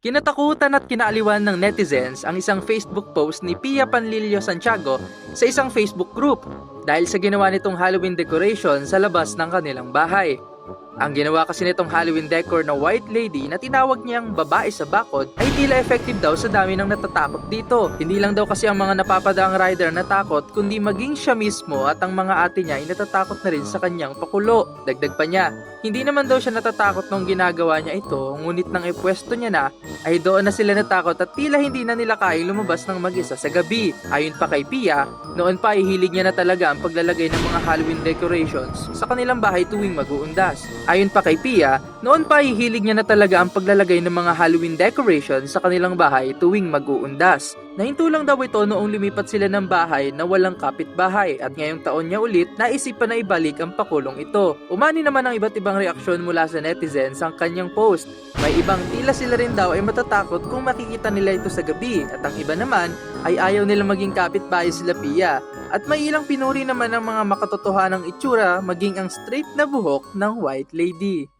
Kinatakutan at kinaaliwan ng netizens ang isang Facebook post ni Pia Panlilio Santiago sa isang Facebook group dahil sa ginawa nitong Halloween decoration sa labas ng kanilang bahay. Ang ginawa kasi nitong Halloween decor na white lady na tinawag niyang babae sa bakod ay tila effective daw sa dami ng natatakot dito. Hindi lang daw kasi ang mga napapadaang rider natakot kundi maging siya mismo at ang mga ate niya ay natatakot na rin sa kanyang pakulo. Dagdag pa niya, hindi naman daw siya natatakot nung ginagawa niya ito, ngunit nang ipwesto niya na ay doon na sila natakot at tila hindi na nila kayang lumabas ng mag-isa sa gabi. Ayon pa kay Pia, noon pa ihilig niya na talaga ang paglalagay ng mga Halloween decorations sa kanilang bahay tuwing mag-uundas. Ayon pa kay Pia, noon pa ihilig niya na talaga ang paglalagay ng mga Halloween decorations sa kanilang bahay tuwing mag-uundas. Nahinto lang daw ito noong lumipat sila ng bahay na walang kapitbahay at ngayong taon niya ulit naisipan na ibalik ang pakulong ito. Umani naman ang iba't ibang reaksyon mula sa netizens ang kanyang post. May ibang tila sila rin daw ay matatakot kung makikita nila ito sa gabi at ang iba naman ay ayaw nilang maging kapitbahay sila Pia. At may ilang pinuri naman ang mga makatotohanang itsura maging ang straight na buhok ng white lady.